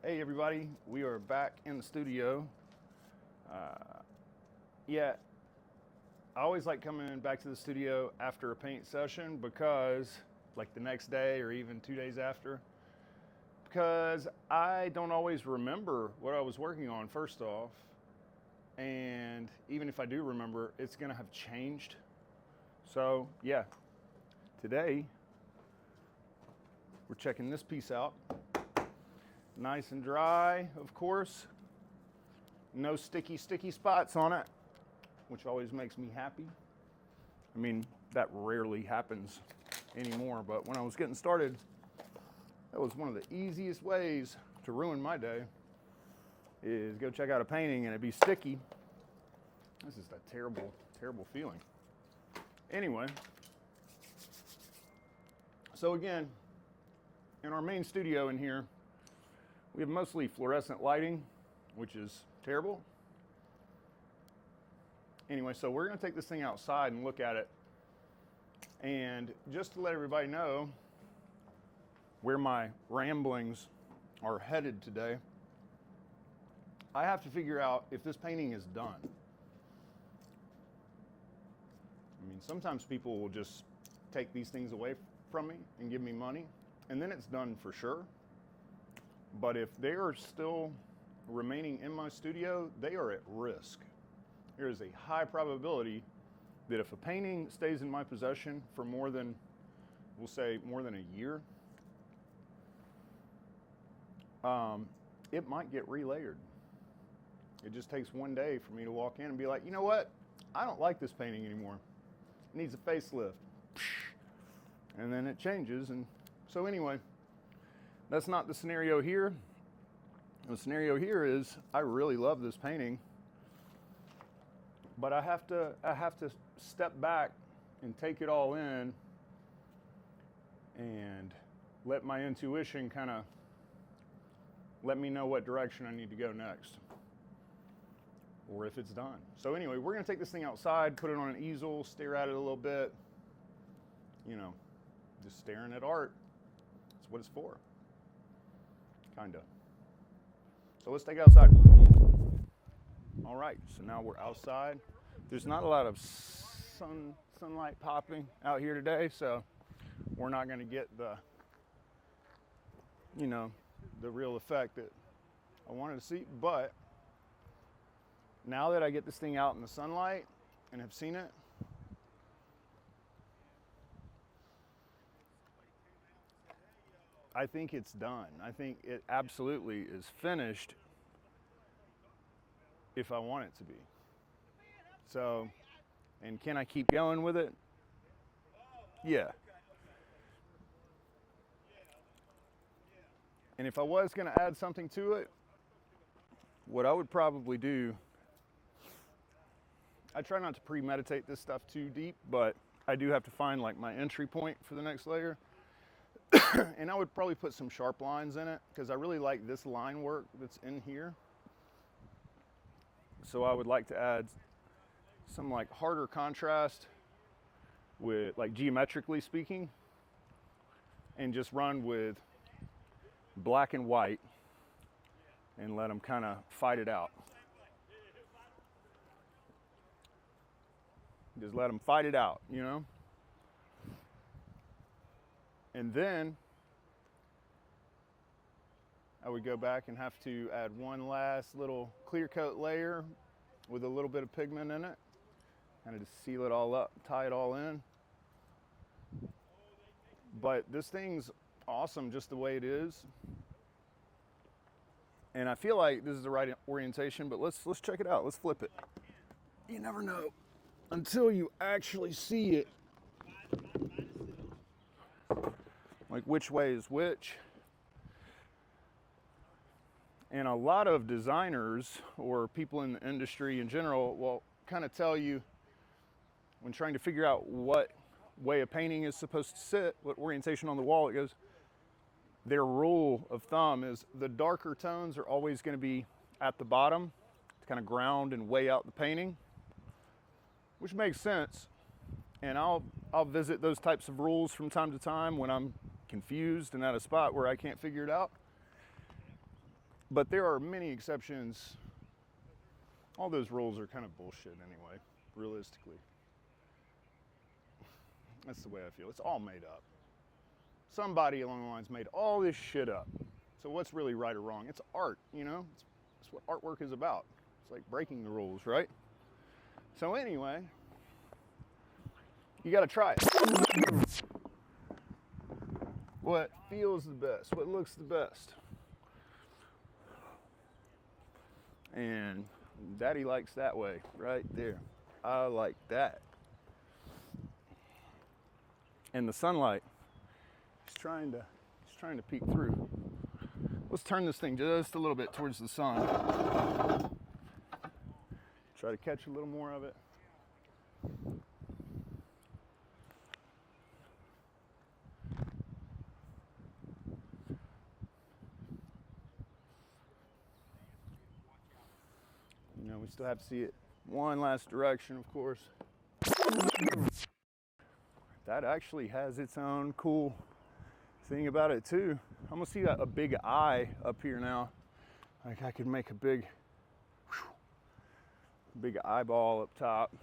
Hey everybody, we are back in the studio. Yeah, I always like coming back to the studio after a paint session because, like the next day or even 2 days after, because I don't always remember what I was working on, first off. And even if I do remember, it's gonna have changed. So, yeah, today we're checking this piece out. Nice and dry, of course. No sticky spots on it, which always makes me happy. I mean, that rarely happens anymore, but when I was getting started, that was one of the easiest ways to ruin my day, is go check out a painting and it'd be sticky. This is a terrible, terrible feeling. Anyway, so again, in our main studio in here, we have mostly fluorescent lighting, which is terrible. Anyway, so we're gonna take this thing outside and look at it. And just to let everybody know where my ramblings are headed today, I have to figure out if this painting is done. I mean, sometimes people will just take these things away from me and give me money, and then it's done for sure. But if they are still remaining in my studio, they are at risk. There is a high probability that if a painting stays in my possession for more than, we'll say, more than a year, it might get relayered. It just takes one day for me to walk in and be like, you know what? I don't like this painting anymore. It needs a facelift. And then it changes. And so anyway, that's not the scenario here. The scenario here is I really love this painting, but I have to step back and take it all in and let my intuition kind of let me know what direction I need to go next, or if it's done. So anyway, we're gonna take this thing outside, put it on an easel, stare at it a little bit, you know, just staring at art. That's what it's for. Kinda. So let's take it outside. All right, so now we're outside. There's not a lot of sunlight popping out here today, so we're not gonna get the, you know, the real effect that I wanted to see. But now that I get this thing out in the sunlight and have seen it, I think it's done. I think it absolutely is finished if I want it to be. So, and can I keep going with it? Yeah. And if I was going to add something to it, what I would probably do, I try not to premeditate this stuff too deep, but I do have to find like my entry point for the next layer. And I would probably put some sharp lines in it because I really like this line work that's in here. So I would like to add some like harder contrast with, like, geometrically speaking, and just run with black and white and let them kind of fight it out. Just let them fight it out, you know? And then I would go back and have to add one last little clear coat layer with a little bit of pigment in it, kind of just seal it all up, tie it all in. But this thing's awesome just the way it is. And I feel like this is the right orientation, but let's check it out. Let's flip it. You never know until you actually see it, like which way is which. And a lot of designers or people in the industry in general will kind of tell you, when trying to figure out what way a painting is supposed to sit, what orientation on the wall it goes, their rule of thumb is the darker tones are always going to be at the bottom to kind of ground and weigh out the painting, which makes sense. And I'll visit those types of rules from time to time when I'm confused and at a spot where I can't figure it out. But there are many exceptions. All those rules are kind of bullshit anyway, realistically. That's the way I feel. It's all made up. Somebody along the lines made all this shit up. So what's really right or wrong? It's art, you know? It's what artwork is about. It's like breaking the rules, right? So anyway, you gotta try it. What feels the best, what looks the best. And Daddy likes that way, right there. I like that. And the sunlight is trying to peek through. Let's turn this thing just a little bit towards the sun. Try to catch a little more of it. You know, we still have to see it one last direction, of course. That actually has its own cool thing about it too. I almost see a big eye up here now. Like I could make a big eyeball up top.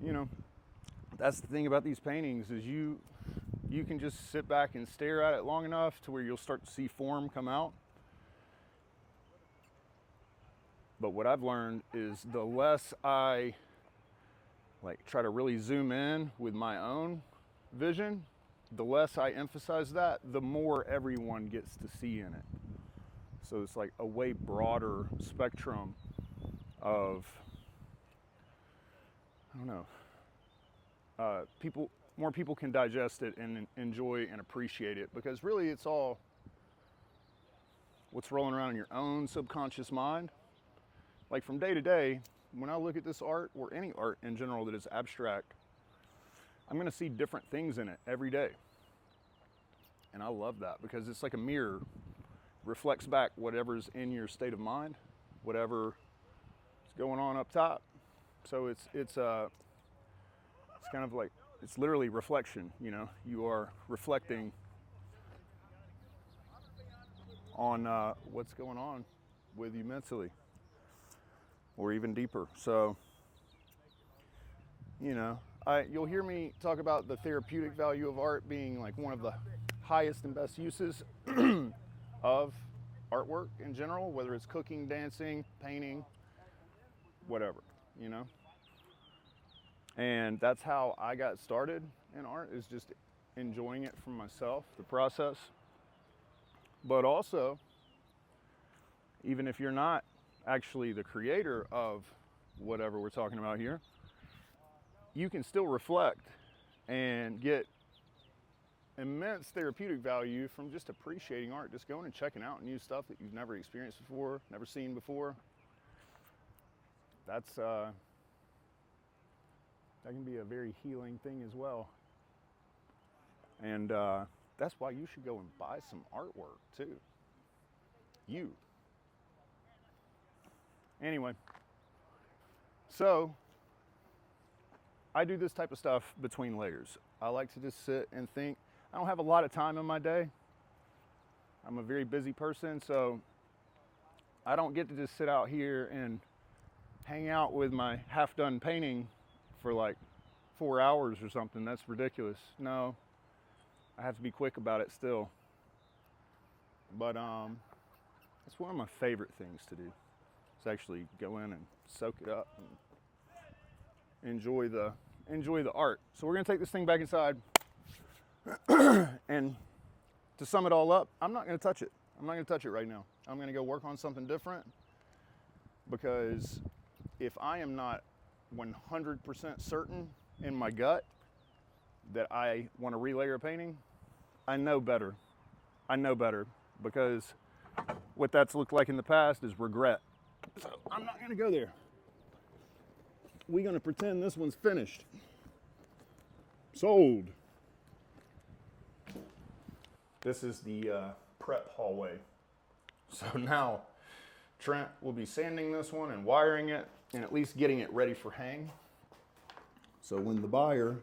You know, that's the thing about these paintings is you can just sit back and stare at it long enough to where you'll start to see form come out. But what I've learned is the less I like try to really zoom in with my own vision, the less I emphasize that, the more everyone gets to see in it. So it's like a way broader spectrum of, I don't know, more people can digest it and enjoy and appreciate it, because really it's all what's rolling around in your own subconscious mind. Like from day to day, when I look at this art, or any art in general that is abstract, I'm gonna see different things in it every day. And I love that because it's like a mirror, reflects back whatever's in your state of mind, whatever is going on up top. So it's kind of like, it's literally reflection, you know, you are reflecting on what's going on with you mentally. Or even deeper. So, you know, you'll hear me talk about the therapeutic value of art being like one of the highest and best uses of artwork in general, whether it's cooking, dancing, painting, whatever, you know. And that's how I got started in art, is just enjoying it for myself, the process. But also, even if you're not actually the creator of whatever we're talking about here, you can still reflect and get immense therapeutic value from just appreciating art, just going and checking out new stuff that you've never experienced before, never seen before. That can be a very healing thing as well. And that's why you should go and buy some artwork too. Anyway, so I do this type of stuff between layers. I like to just sit and think. I don't have a lot of time in my day. I'm a very busy person, so I don't get to just sit out here and hang out with my half-done painting for like 4 hours or something. That's ridiculous. No, I have to be quick about it still. But it's one of my favorite things to do. Is actually go in and soak it up and enjoy the art. So we're gonna take this thing back inside, and to sum it all up, I'm not gonna touch it. I'm not gonna touch it right now. I'm gonna go work on something different, because if I am not 100% certain in my gut that I want to relayer a painting, I know better. Because what that's looked like in the past is regret. So I'm not gonna go there. We're gonna pretend this one's finished. Sold. This is the prep hallway. So now Trent will be sanding this one and wiring it and at least getting it ready for hang. So when the buyer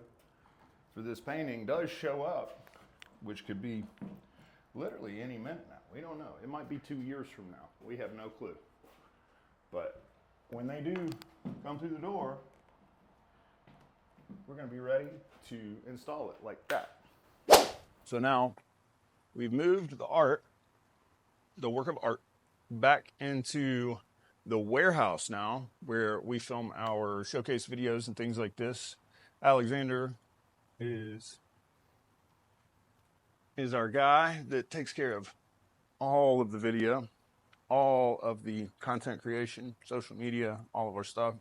for this painting does show up, which could be literally any minute now. We don't know. It might be 2 years from now. We have no clue. But when they do come through the door, we're going to be ready to install it like that. So now we've moved the art, the work of art, back into the warehouse now, where we film our showcase videos and things like this. Alexander is our guy that takes care of all of the video, all of the content creation, social media, all of our stuff.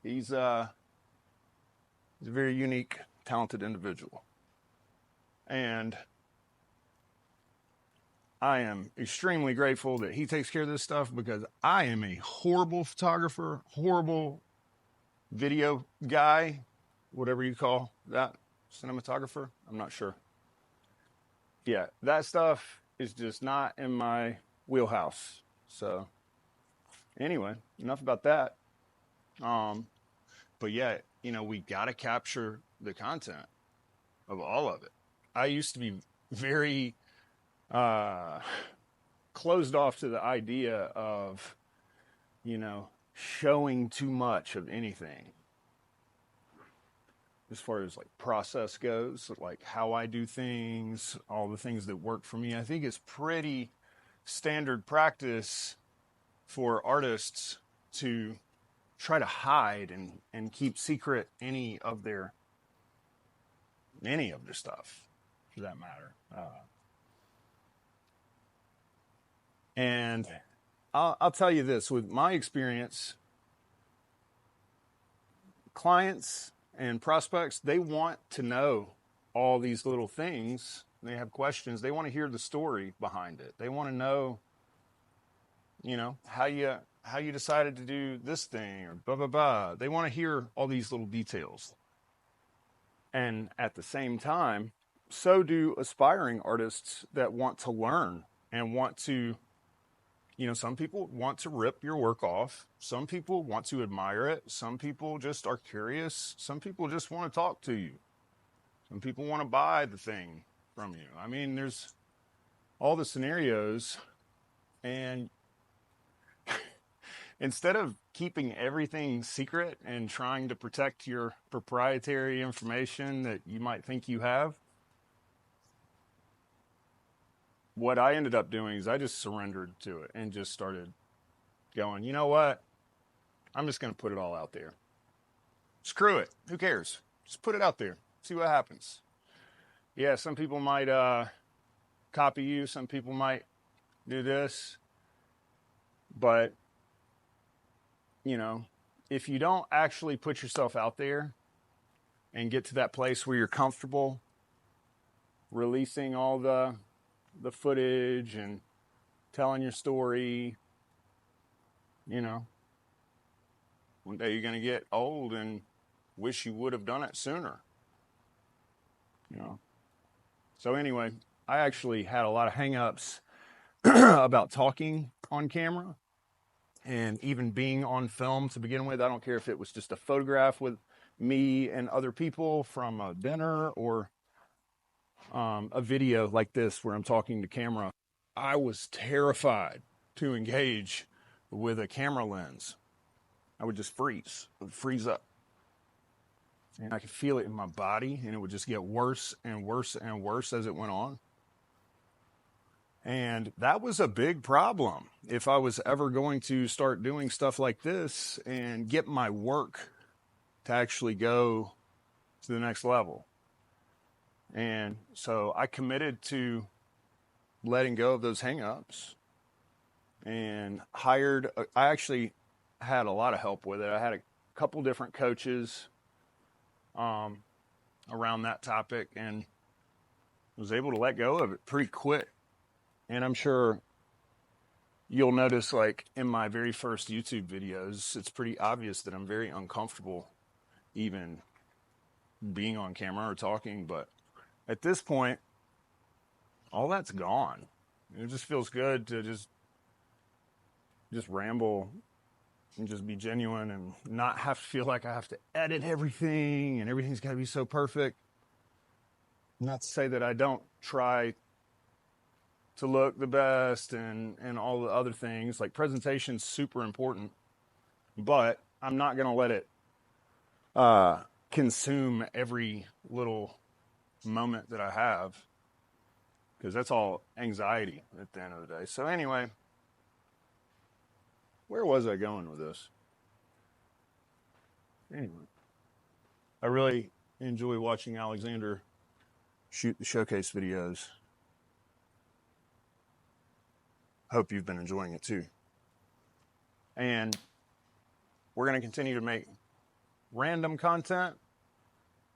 He's a very unique, talented individual. And I am extremely grateful that he takes care of this stuff, because I am a horrible photographer, horrible video guy, whatever you call that, cinematographer. I'm not sure. Yeah, that stuff is just not in my wheelhouse. So anyway, enough about that. But yeah, we got to capture the content of all of it. I used to be very closed off to the idea of, showing too much of anything. As far as like process goes, like how I do things, all the things that work for me. I think it's pretty standard practice for artists to try to hide and keep secret any of their stuff, for that matter. And I'll tell you this, with my experience, clients and prospects, they want to know all these little things. They have questions. They want to hear the story behind it. They want to know, how you decided to do this thing, or blah, blah, blah. They want to hear all these little details. And at the same time, so do aspiring artists that want to learn and want to, some people want to rip your work off. Some people want to admire it. Some people just are curious. Some people just want to talk to you. Some people want to buy the thing from you. I mean, there's all the scenarios. And instead of keeping everything secret and trying to protect your proprietary information that you might think you have, what I ended up doing is I just surrendered to it and just started going, you know what? I'm just going to put it all out there. Screw it. Who cares? Just put it out there. See what happens. Yeah, some people might copy you. Some people might do this. But, if you don't actually put yourself out there and get to that place where you're comfortable releasing all the footage and telling your story, one day you're going to get old and wish you would have done it sooner. So anyway, I actually had a lot of hang-ups about talking on camera and even being on film to begin with. I don't care if it was just a photograph with me and other people from a dinner, or a video like this where I'm talking to camera. I was terrified to engage with a camera lens. I would just freeze. I would freeze up. And I could feel it in my body, and it would just get worse and worse and worse as it went on. And that was a big problem if I was ever going to start doing stuff like this and get my work to actually go to the next level. And so I committed to letting go of those hang-ups and I actually had a lot of help with it. I had a couple different coaches around that topic, and was able to let go of it pretty quick. And I'm sure you'll notice, like in my very first YouTube videos, it's pretty obvious that I'm very uncomfortable even being on camera or talking, but at this point, all that's gone. It just feels good to just ramble and just be genuine and not have to feel like I have to edit everything and everything's got to be so perfect. Not to say that I don't try to look the best and all the other things. Like presentation's super important, but I'm not going to let it consume every little moment that I have, because that's all anxiety at the end of the day. So anyway, where was I going with this? Anyway, I really enjoy watching Alexander shoot the showcase videos. Hope you've been enjoying it too. And we're going to continue to make random content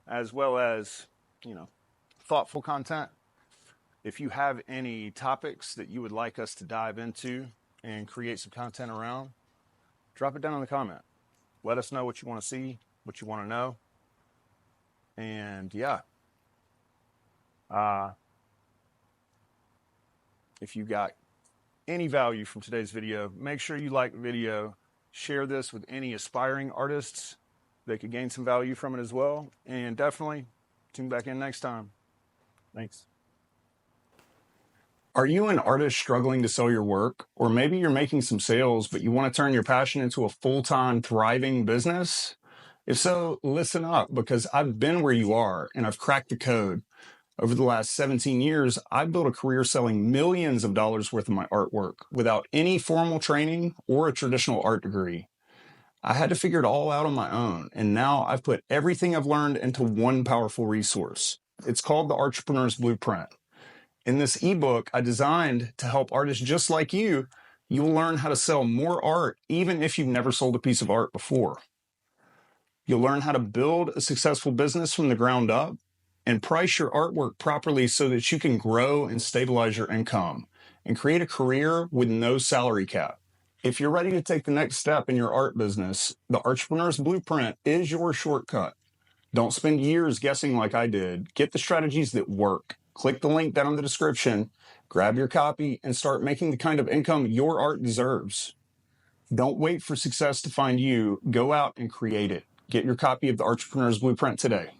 as well as, thoughtful content. If you have any topics that you would like us to dive into and create some content around, drop it down in the comment. Let us know what you want to see, what you want to know. And yeah, if you got any value from today's video, make sure you like the video, share this with any aspiring artists that could gain some value from it as well. And definitely tune back in next time. Thanks. Are you an artist struggling to sell your work? Or maybe you're making some sales, but you want to turn your passion into a full-time, thriving business? If so, listen up, because I've been where you are and I've cracked the code. Over the last 17 years, I've built a career selling millions of dollars worth of my artwork without any formal training or a traditional art degree. I had to figure it all out on my own, and now I've put everything I've learned into one powerful resource. It's called the Artrepreneur's Blueprint. In this ebook I designed to help artists just like you, you'll learn how to sell more art even if you've never sold a piece of art before. You'll learn how to build a successful business from the ground up and price your artwork properly so that you can grow and stabilize your income and create a career with no salary cap. If you're ready to take the next step in your art business, the Artrepreneur's Blueprint is your shortcut. Don't spend years guessing like I did. Get the strategies that work. Click the link down in the description, grab your copy, and start making the kind of income your art deserves. Don't wait for success to find you. Go out and create it. Get your copy of the Artrepreneur's Blueprint today.